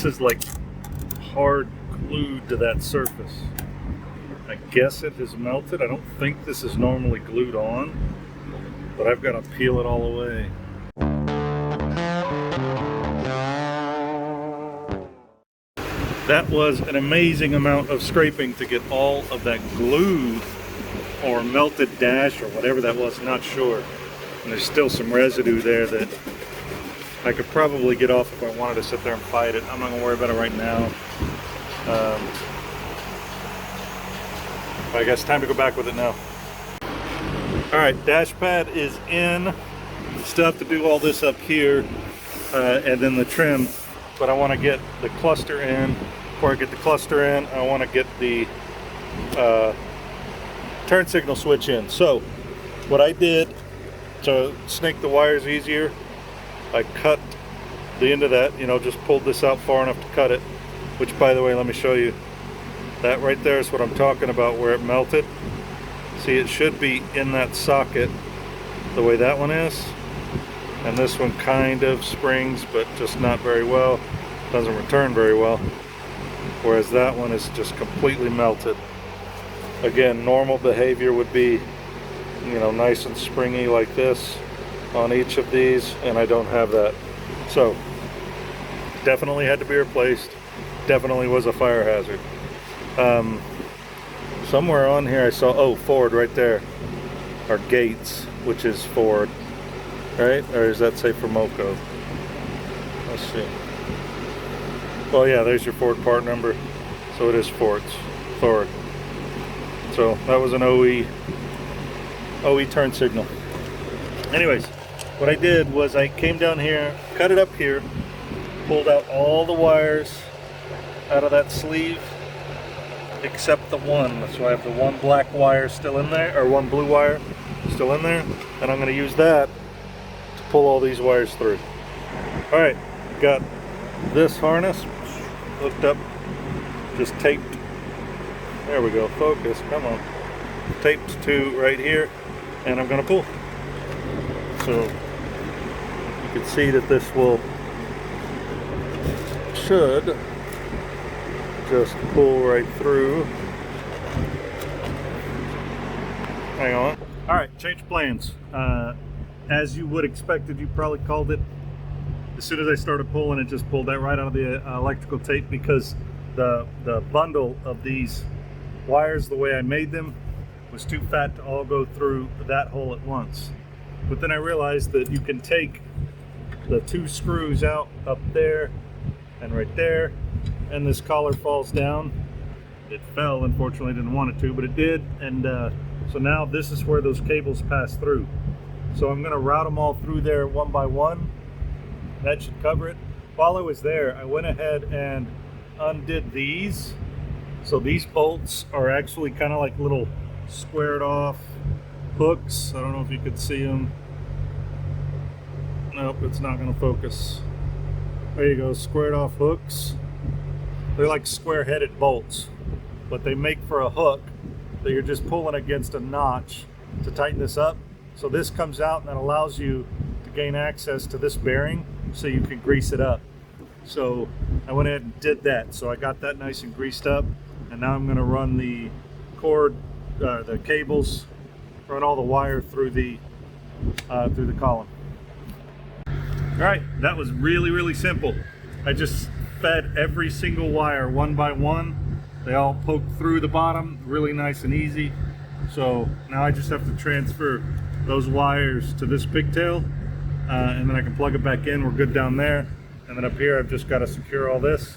this is like hard glued to that surface. I guess it has melted. I don't think this is normally glued on, but I've got to peel it all away. That was an amazing amount of scraping to get all of that glued or melted dash or whatever that was, not sure. And there's still some residue there that I could probably get off if I wanted to sit there and fight it. I'm not gonna worry about it right now. But I guess time to go back with it now. All right, dash pad is in. Still have to do all this up here and then the trim, but I want to get the cluster in. Before I get the cluster in, I want to get the turn signal switch in. So what I did to snake the wires easier, I cut the end of that, you know, just pulled this out far enough to cut it, which, by the way, let me show you. That right there is what I'm talking about, where it melted. See, it should be in that socket the way that one is, and this one kind of springs, but just not very well. Doesn't return very well, whereas that one is just completely melted. Again, normal behavior would be, you know, nice and springy like this on each of these, and I don't have that. So definitely had to be replaced. Definitely was a fire hazard. Somewhere on here I saw, oh, Ford right there, or Gates, which is Ford, right? Or does that say Formoco? Let's see. Well, yeah, there's your Ford part number. So it is Ford. So that was an OE turn signal. Anyways, what I did was I came down here, cut it up here, pulled out all the wires out of that sleeve except the one. So I have the one black wire still in there, or one blue wire still in there, and I'm going to use that to pull all these wires through. All right, got this harness hooked up, just taped. There we go, focus, come on. Taped to right here, and I'm going to pull. So you can see that this should just pull right through. Hang on. All right, change plans. As you would expected, you probably called it. As soon as I started pulling, it just pulled that right out of the electrical tape, because the bundle of these wires, the way I made them, was too fat to all go through that hole at once. But then I realized that you can take the two screws out up there and right there, and this collar falls down. It fell, unfortunately, didn't want it to, but it did. And so now this is where those cables pass through. So I'm going to route them all through there one by one. That should cover it. While I was there, I went ahead and undid these. So these bolts are actually kind of like little squared off hooks. I don't know if you could see them. Nope, it's not going to focus. There you go, squared off hooks. They're like square-headed bolts, but they make for a hook that you're just pulling against a notch to tighten this up. So this comes out, and that allows you to gain access to this bearing so you can grease it up. So I went ahead and did that. So I got that nice and greased up, and now I'm going to run the cord, the cables, run all the wire through the column. All right, that was really, really simple. I just fed every single wire one by one. They all poked through the bottom, really nice and easy. So now I just have to transfer those wires to this pigtail, and then I can plug it back in. We're good down there. And then up here, I've just got to secure all this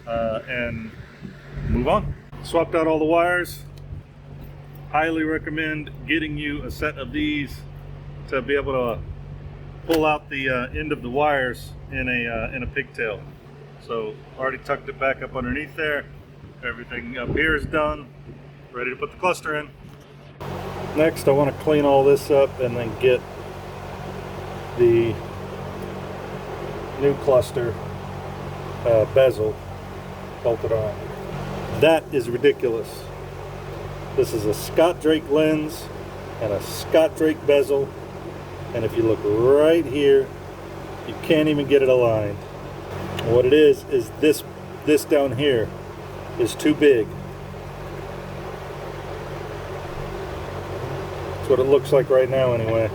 and move on. Swapped out all the wires. Highly recommend getting you a set of these to be able to pull out the end of the wires in a pigtail. So already tucked it back up underneath there. Everything up here is done. Ready to put the cluster in. Next, I want to clean all this up and then get the new cluster bezel bolted on. That is ridiculous. This is a Scott Drake lens and a Scott Drake bezel, and if you look right here, you can't even get it aligned. What it is this down here is too big. That's what it looks like right now anyway.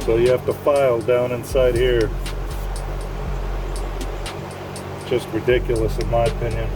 So you have to file down inside here. Just ridiculous in my opinion.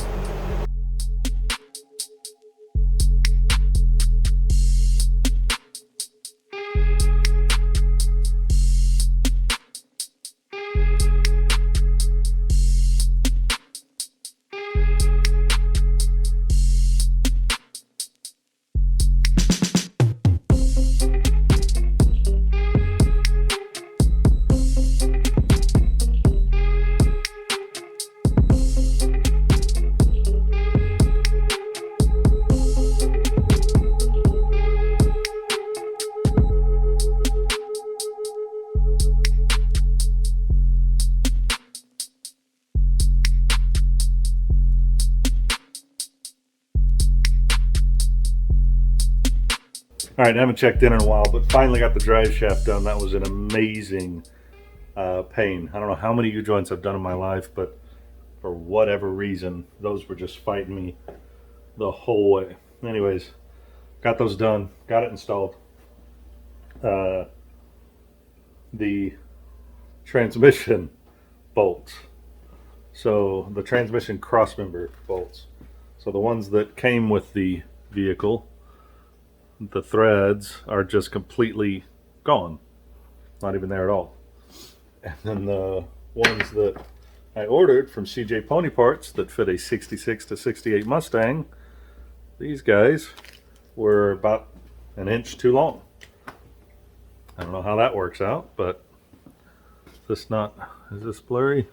All right, I haven't checked in a while, but finally got the drive shaft done. That was an amazing pain. I don't know how many U-joints I've done in my life, but for whatever reason, those were just fighting me the whole way. Anyways, got those done, got it installed. The transmission bolts. So the transmission crossmember bolts. So the ones that came with the vehicle, the threads are just completely gone, not even there at all. And then the ones that I ordered from CJ Pony Parts that fit a 66 to 68 Mustang, these guys were about an inch too long. I don't know how that works out, but is this blurry?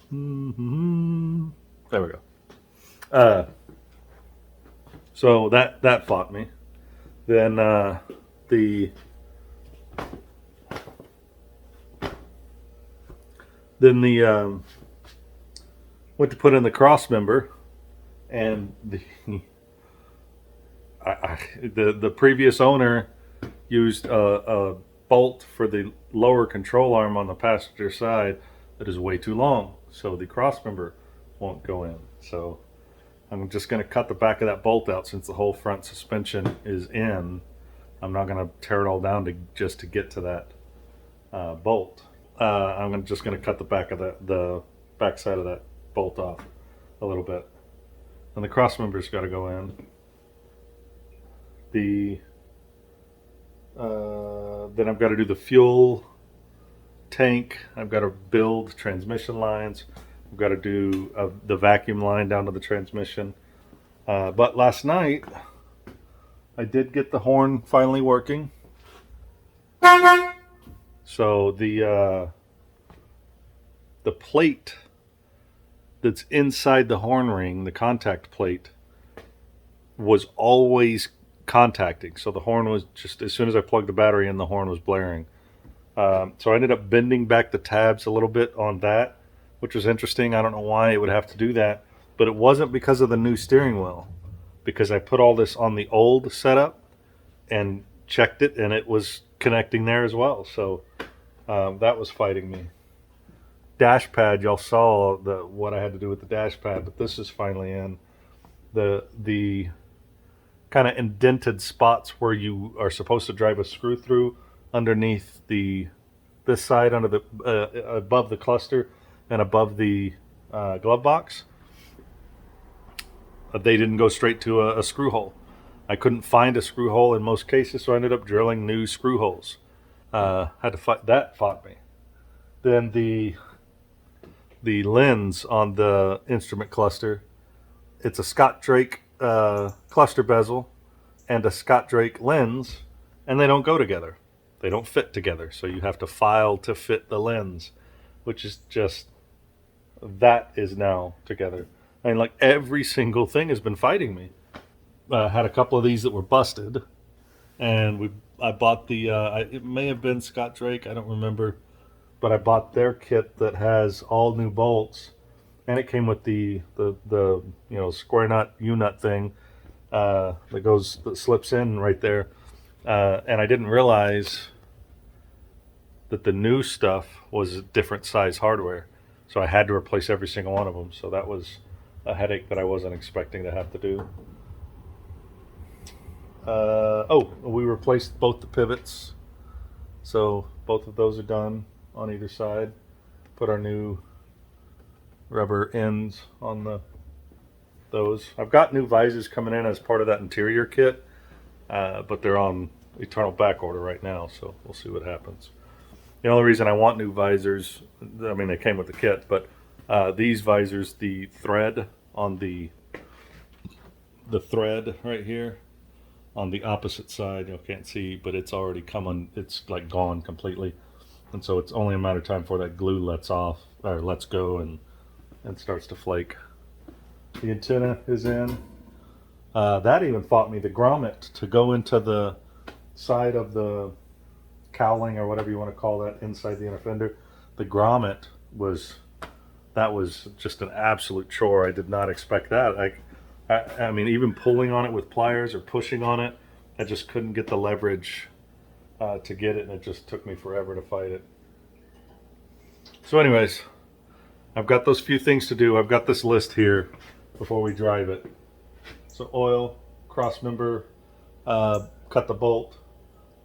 There we go. So that fought me. Then went to put in the cross member, and the previous owner used a bolt for the lower control arm on the passenger side that is way too long, so the cross member won't go in. So I'm just going to cut the back of that bolt out since the whole front suspension is in. I'm not going to tear it all down just to get to that bolt. I'm just going to cut the back of the back side of that bolt off a little bit. And the cross member's got to go in. Then I've got to do the fuel tank. I've got to build transmission lines. I've got to do the vacuum line down to the transmission. But last night, I did get the horn finally working. So the plate that's inside the horn ring, the contact plate, was always contacting. So the horn was just, as soon as I plugged the battery in, the horn was blaring. So I ended up bending back the tabs a little bit on that, which was interesting. I don't know why it would have to do that, but it wasn't because of the new steering wheel, because I put all this on the old setup and checked it, and it was connecting there as well. So that was fighting me. Dash pad, y'all saw what I had to do with the dash pad, but this is finally in. The kind of indented spots where you are supposed to drive a screw through underneath this side under the above the cluster and above the glove box, they didn't go straight to a screw hole. I couldn't find a screw hole in most cases, so I ended up drilling new screw holes. Had to fight that. Fought me. Then the lens on the instrument cluster, it's a Scott Drake cluster bezel and a Scott Drake lens, and they don't go together. They don't fit together, so you have to file to fit the lens, which is just, that is now together. I mean, like, every single thing has been fighting me. Had a couple of these that were busted, and I bought the it may have been Scott Drake, I don't remember, but I bought their kit that has all new bolts, and it came with the square nut U nut thing that slips in right there, and I didn't realize that the new stuff was different size hardware, so I had to replace every single one of them. So that was a headache that I wasn't expecting to have to do. Oh, we replaced both the pivots, so both of those are done on either side. Put our new rubber ends on those. I've got new visors coming in as part of that interior kit, but they're on eternal back order right now, so we'll see what happens. The only reason I want new visors, I mean, they came with the kit, but these visors, the thread on the thread right here on the opposite side, you can't see, but it's already it's like gone completely. And so it's only a matter of time before that glue lets go and starts to flake. The antenna is in. That even fought me, the grommet to go into the side of the cowling or whatever you want to call that inside the inner fender. The grommet was just an absolute chore. I did not expect that. I mean, even pulling on it with pliers or pushing on it, I just couldn't get the leverage to get it, and it just took me forever to fight it. So anyways, I've got those few things to do. I've got this list here before we drive it. So oil, cross member, cut the bolt,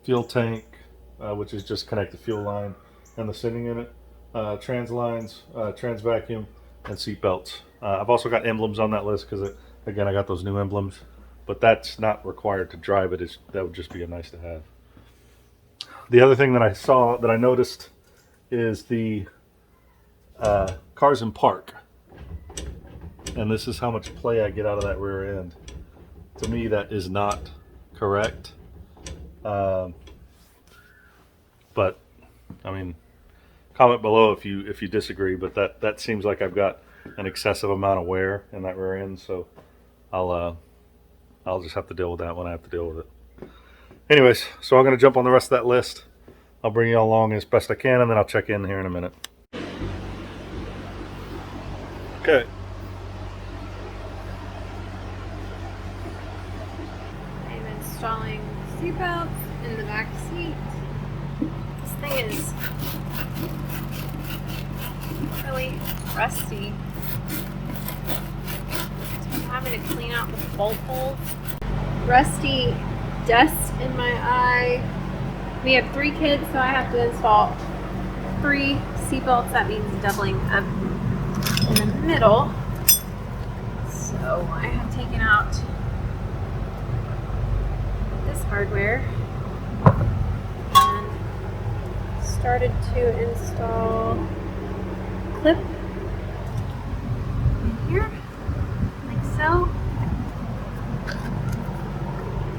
fuel tank, which is just connect the fuel line and the sending unit, trans lines, trans vacuum, and seat belts. I've also got emblems on that list because, again, I got those new emblems, but that's not required to drive it. That would just be a nice to have. The other thing that I noticed is the cars in park, and this is how much play I get out of that rear end. To me, that is not correct. But I mean, comment below if you disagree. But that seems like I've got an excessive amount of wear in that rear end, so I'll just have to deal with that when I have to deal with it. Anyways, so I'm gonna jump on the rest of that list. I'll bring you all along as best I can, and then I'll check in here in a minute. Okay. I'm installing seatbelts in the back seat. This thing is really rusty. So I'm having to clean out the bolt holes. Rusty dust in my eye. We have 3 kids, so I have to install 3 seatbelts. That means doubling up in the middle. So I have taken out this hardware and started to install clip in here, like so,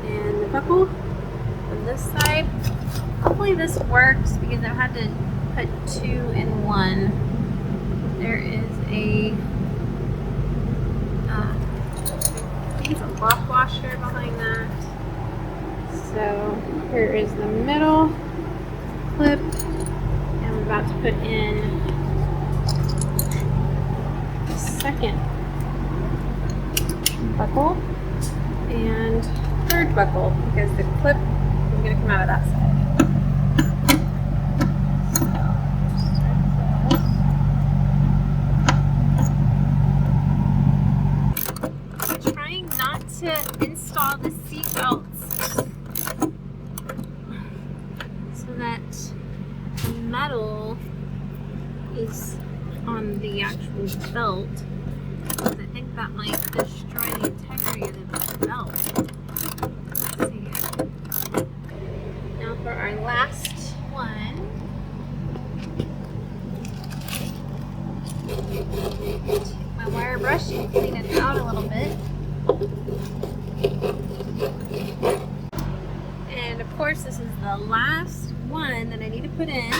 and the buckle on this side. Hopefully this works because I've had to put 2 in 1. There is a I think it's a lock washer behind that. So here is the middle clip, and I'm about to put in the second buckle and third buckle because the clip is going to come out of that side. To install the seat belts so that the metal is on the actual belt, because I think that might destroy the integrity of the belt. Let's see here. Now for our last one. Take my wire brush and clean it out a little bit. And of course this is the last one that I need to put in,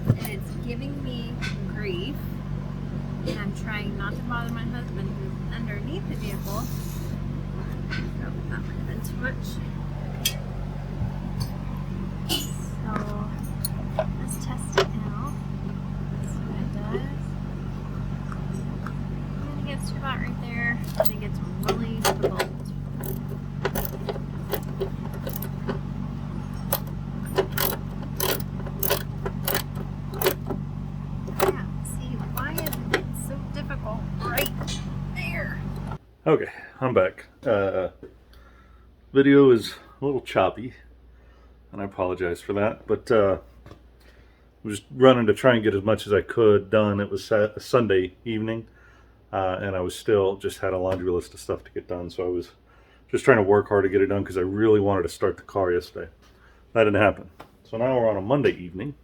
and it's giving me grief, and I'm trying not to bother my husband who's underneath the vehicle. Oh, that might have been too much. Okay, I'm back. Video is a little choppy, and I apologize for that, but I was running to try and get as much as I could done. It was a Sunday evening, and I was still just had a laundry list of stuff to get done, so I was just trying to work hard to get it done because I really wanted to start the car yesterday. That didn't happen. So now we're on a Monday evening.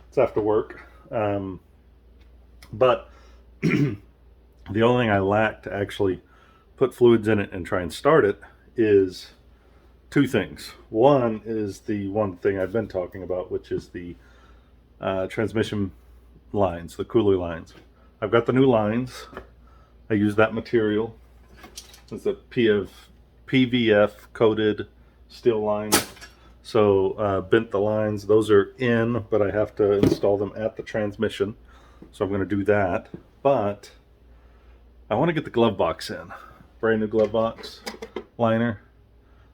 It's after work. But the only thing I lack to actually put fluids in it and try and start it is two things. One is the one thing I've been talking about, which is the transmission lines, the cooler lines. I've got the new lines. I use that material. It's a PVF coated steel line. So bent the lines. Those are in, but I have to install them at the transmission. So I'm going to do that. But I want to get the glove box in. Brand new glove box liner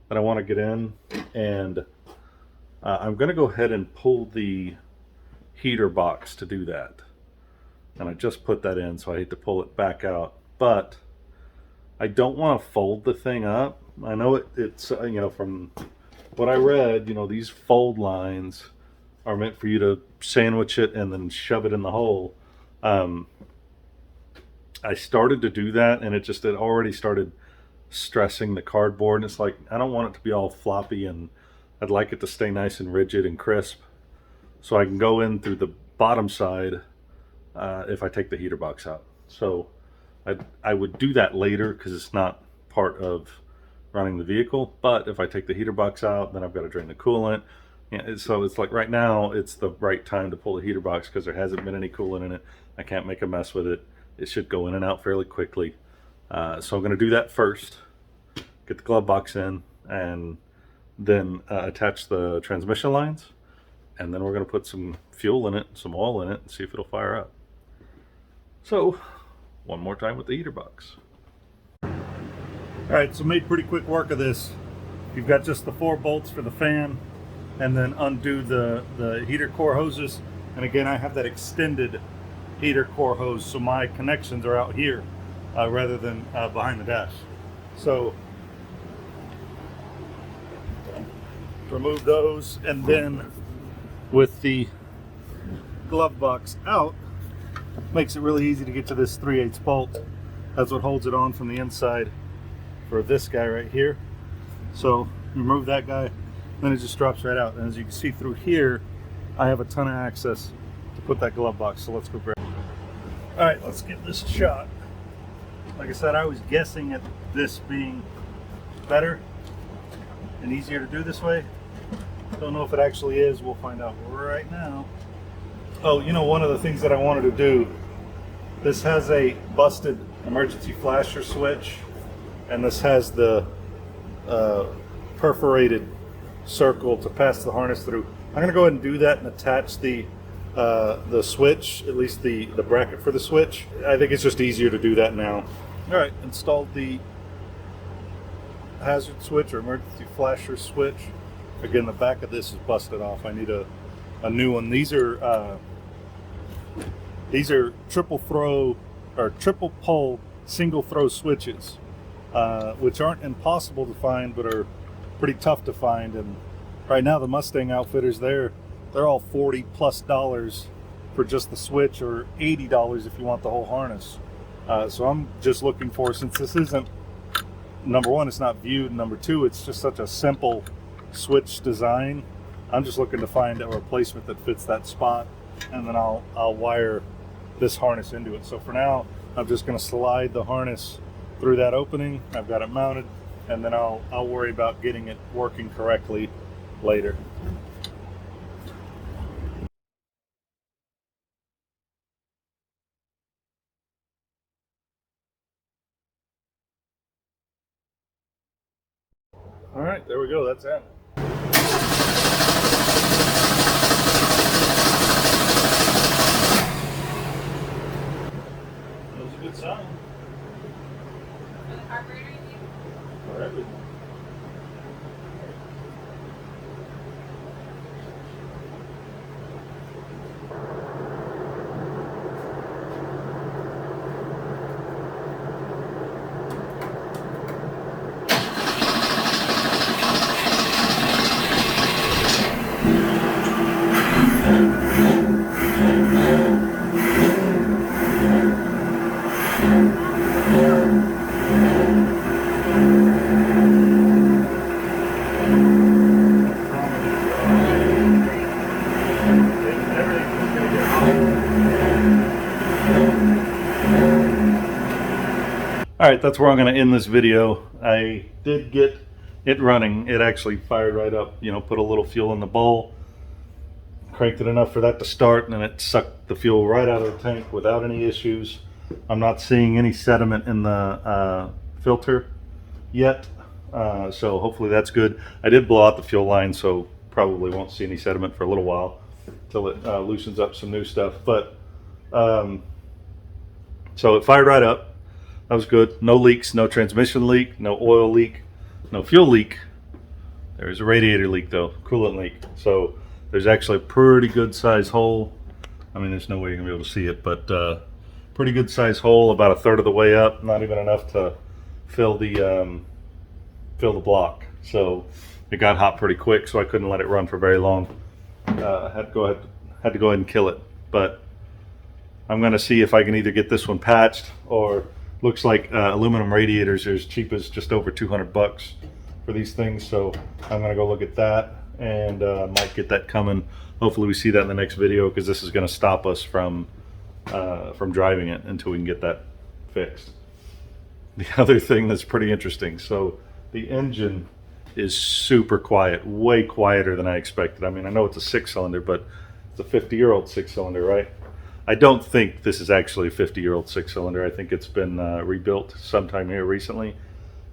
that I want to get in. And I'm going to go ahead and pull the heater box to do that. And I just put that in, so I hate to pull it back out. But I don't want to fold the thing up. I know it's you know, from what I read, you know, these fold lines are meant for you to sandwich it and then shove it in the hole. I started to do that, and it already started stressing the cardboard. And it's like, I don't want it to be all floppy, and I'd like it to stay nice and rigid and crisp, so I can go in through the bottom side if I take the heater box out. So I would do that later because it's not part of running the vehicle. But if I take the heater box out, then I've got to drain the coolant. So it's like right now it's the right time to pull the heater box because there hasn't been any coolant in it. I can't make a mess with it. It should go in and out fairly quickly. So I'm going to do that first, get the glove box in, and then attach the transmission lines. And then we're going to put some fuel in it, some oil in it, and see if it'll fire up. So one more time with the heater box. All right, so made pretty quick work of this. You've got just the 4 bolts for the fan, and then undo the heater core hoses. And again, I have that extended heater core hose, so my connections are out here rather than behind the dash. So remove those, and then with the glove box out, makes it really easy to get to this 3/8 bolt. That's what holds it on from the inside for this guy right here. So remove that guy, then it just drops right out. And as you can see through here, I have a ton of access to put that glove box. So let's go grab it. All right, let's give this a shot. Like I said, I was guessing at this being better and easier to do this way. Don't know if it actually is. We'll find out right now. Oh, you know, one of the things that I wanted to do, this has a busted emergency flasher switch, and this has the perforated circle to pass the harness through. I'm going to go ahead and do that and attach the switch, at least the bracket for the switch. I think it's just easier to do that now. All right, installed the hazard switch or emergency flasher switch. Again, the back of this is busted off. I need a new one. These are triple throw or triple pole single throw switches, which aren't impossible to find, but are pretty tough to find. And right now, the Mustang outfitters, they're all $40+ for just the switch, or $80 if you want the whole harness. So I'm just looking for, since this isn't, number one, it's not viewed. Number two, it's just such a simple switch design. I'm just looking to find a replacement that fits that spot, and then I'll wire this harness into it. So for now, I'm just going to slide the harness through that opening. I've got it mounted, and then I'll worry about getting it working correctly later. All right, there we go. That's it. That was a good sound. For the carburetor, you mean? For everything. right, that's where I'm going to end this video. I did get it running. It actually fired right up, you know, put a little fuel in the bowl, cranked it enough for that to start, and then it sucked the fuel right out of the tank without any issues. I'm not seeing any sediment in the filter yet, so hopefully that's good. I did blow out the fuel line, so probably won't see any sediment for a little while until it loosens up some new stuff. But so it fired right up. That was good. No leaks, no transmission leak, no oil leak, no fuel leak. There's a radiator leak though, coolant leak. So there's actually a pretty good size hole. I mean, there's no way you're gonna be able to see it, but pretty good size hole, about a third of the way up, not even enough to fill the block. So it got hot pretty quick, so I couldn't let it run for very long. Had to go ahead and kill it. But I'm gonna see if I can either get this one patched, or looks like aluminum radiators are as cheap as just over 200 bucks for these things. So I'm gonna go look at that, and might get that coming. Hopefully we see that in the next video, because this is gonna stop us from driving it until we can get that fixed. The other thing that's pretty interesting, so the engine is super quiet, way quieter than I expected. I mean, I know it's a 6-cylinder, but it's a 50-year-old 6-cylinder, right? I don't think this is actually a 50-year-old 6-cylinder. I think it's been rebuilt sometime here recently,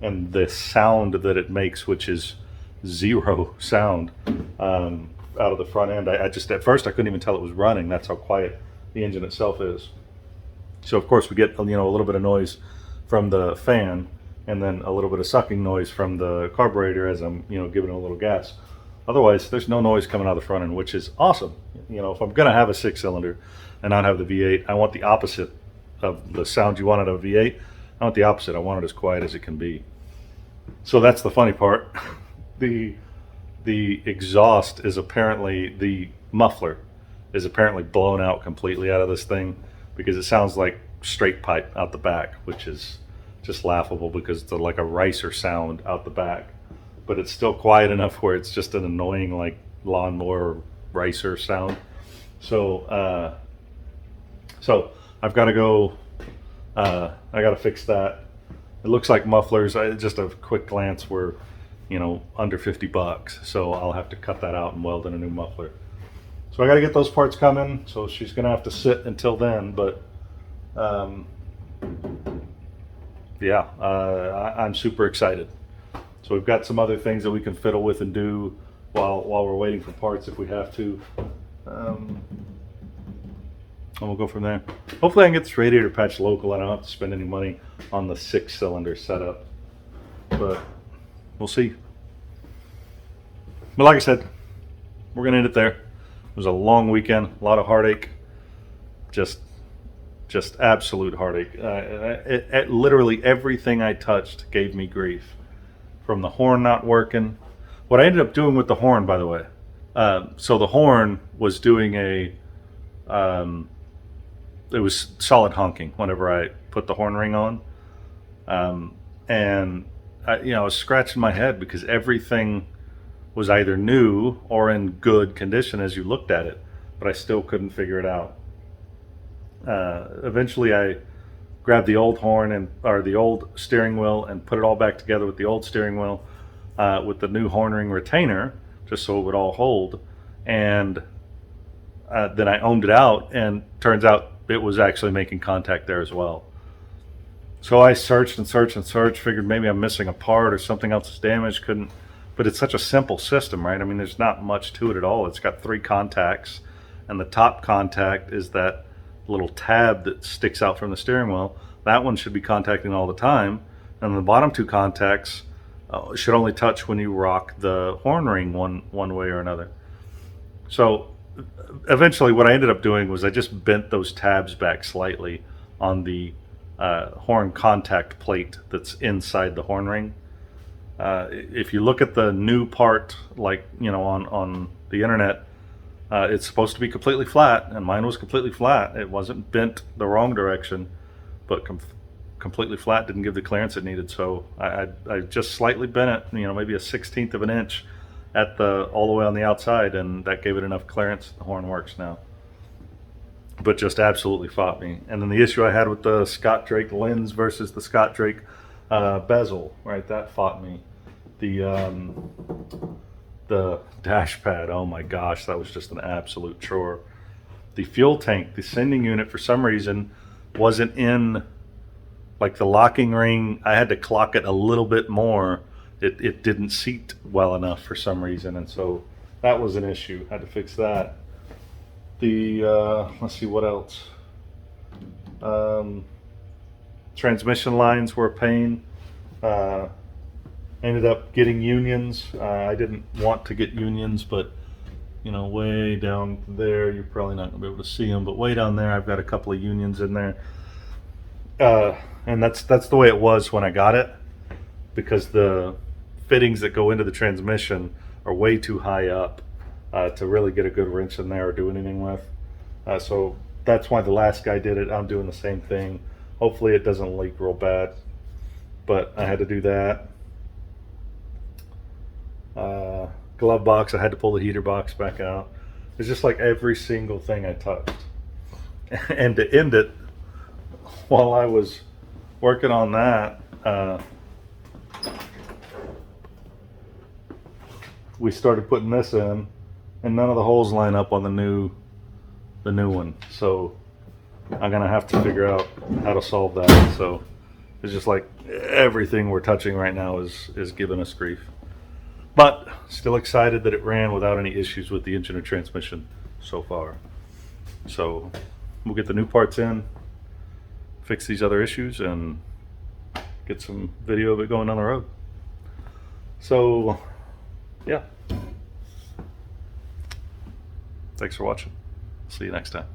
and the sound that it makes, which is zero sound out of the front end, I just, at first I couldn't even tell it was running. That's how quiet the engine itself is. So of course we get, you know, a little bit of noise from the fan, and then a little bit of sucking noise from the carburetor as I'm, you know, giving it a little gas. Otherwise, there's no noise coming out of the front end, which is awesome. You know, if I'm gonna have a 6-cylinder and not have the V8, I want the opposite of the sound you want out of a V8. I want the opposite. I want it as quiet as it can be. So that's the funny part. The exhaust is apparently, the muffler is apparently blown out completely out of this thing, because it sounds like straight pipe out the back, which is just laughable, because it's like a ricer sound out the back, but it's still quiet enough where it's just an annoying, like, lawnmower ricer sound. So so I've got to go, I got to fix that. It looks like mufflers, just a quick glance, were, you know, under 50 bucks. So I'll have to cut that out and weld in a new muffler. So I got to get those parts coming. So she's going to have to sit until then, but yeah, I'm super excited. So we've got some other things that we can fiddle with and do while we're waiting for parts if we have to. And we'll go from there. Hopefully I can get this radiator patch local. I don't have to spend any money on the 6-cylinder setup, but we'll see. But like I said, we're gonna end it there. It was a long weekend, a lot of heartache, just absolute heartache. Literally everything I touched gave me grief. From the horn not working. What I ended up doing with the horn, by the way, so the horn was doing it was solid honking whenever I put the horn ring on, and I was scratching my head, because everything was either new or in good condition as you looked at it, but I still couldn't figure it out. Eventually I grabbed the old horn or the old steering wheel and put it all back together with the old steering wheel with the new horn ring retainer, just so it would all hold, and then I ohmed it out, and turns out it was actually making contact there as well. So I searched and searched and searched, figured maybe I'm missing a part or something else is damaged, couldn't, but it's such a simple system, right? I mean, there's not much to it at all. It's got 3 contacts, and the top contact is that little tab that sticks out from the steering wheel. That one should be contacting all the time, and the bottom 2 contacts should only touch when you rock the horn ring one way or another. So eventually what I ended up doing was I just bent those tabs back slightly on the horn contact plate that's inside the horn ring. If you look at the new part, like, you know, on the internet, it's supposed to be completely flat, and mine was completely flat. It wasn't bent the wrong direction, but completely flat, didn't give the clearance it needed. So I just slightly bent it, you know, maybe a 1/16 of an inch at all the way on the outside, and that gave it enough clearance. The horn works now. but just absolutely fought me. And then the issue I had with the Scott Drake lens versus the Scott Drake bezel, right? That fought me. The dash pad, oh my gosh, that was just an absolute chore. The fuel tank, the sending unit, for some reason wasn't in like the locking ring. I had to clock it a little bit more. It didn't seat well enough for some reason, and so that was an issue. Had to fix that. The let's see what else. Transmission lines were a pain. Ended up getting unions. I didn't want to get unions, but you know, way down there, you're probably not gonna be able to see them, but way down there, I've got a couple of unions in there. And that's the way it was when I got it, because the fittings that go into the transmission are way too high up to really get a good wrench in there or do anything with. So that's why the last guy did it. I'm doing the same thing. Hopefully it doesn't leak real bad, but I had to do that. Glove box, I had to pull the heater box back out. It's just like every single thing I touched. And to end it, while I was working on that, we started putting this in, and none of the holes line up on the new one. So I'm gonna have to figure out how to solve that. So it's just like everything we're touching right now is giving us grief. But still excited that it ran without any issues with the engine or transmission so far. So we'll get the new parts in, fix these other issues, and get some video of it going down the road. So yeah, thanks for watching. See you next time.